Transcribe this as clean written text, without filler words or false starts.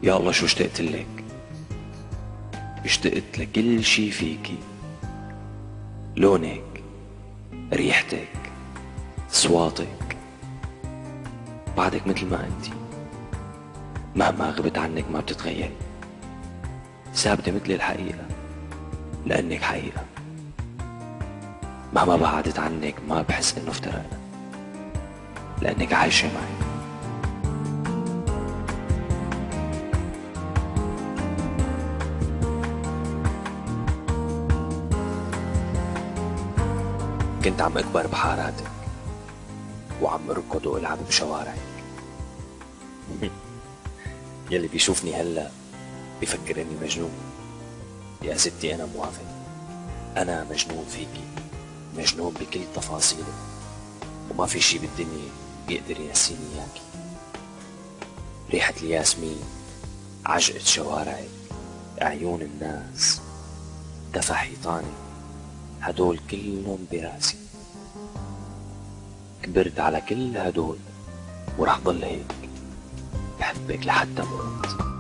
يا الله شو اشتقت لك. اشتقت لكل شي فيكي، لونك، ريحتك، صواتك. بعدك مثل ما انتي، مهما غبت عنك ما بتتغيري، ثابتة مثل الحقيقة لأنك حقيقة. مهما بعدت عنك ما بحس انه افترقنا لأنك عايشة معي. كنت عم اكبر بحاراتك وعم اركض والعب بشوارعك. يلي بيشوفني هلا بيفكر اني مجنون. يا ستي انا موافق، انا مجنون فيكي، مجنون بكل تفاصيلك، وما في شي بالدنيا بيقدر ينسيني اياكي. ريحة الياسمين، عجقة شوارعك، عيون الناس، دفى حيطانك، هدول كلهم براسي. كبرت على كل هدول وراح ضل هيك بحبك لحتى موت.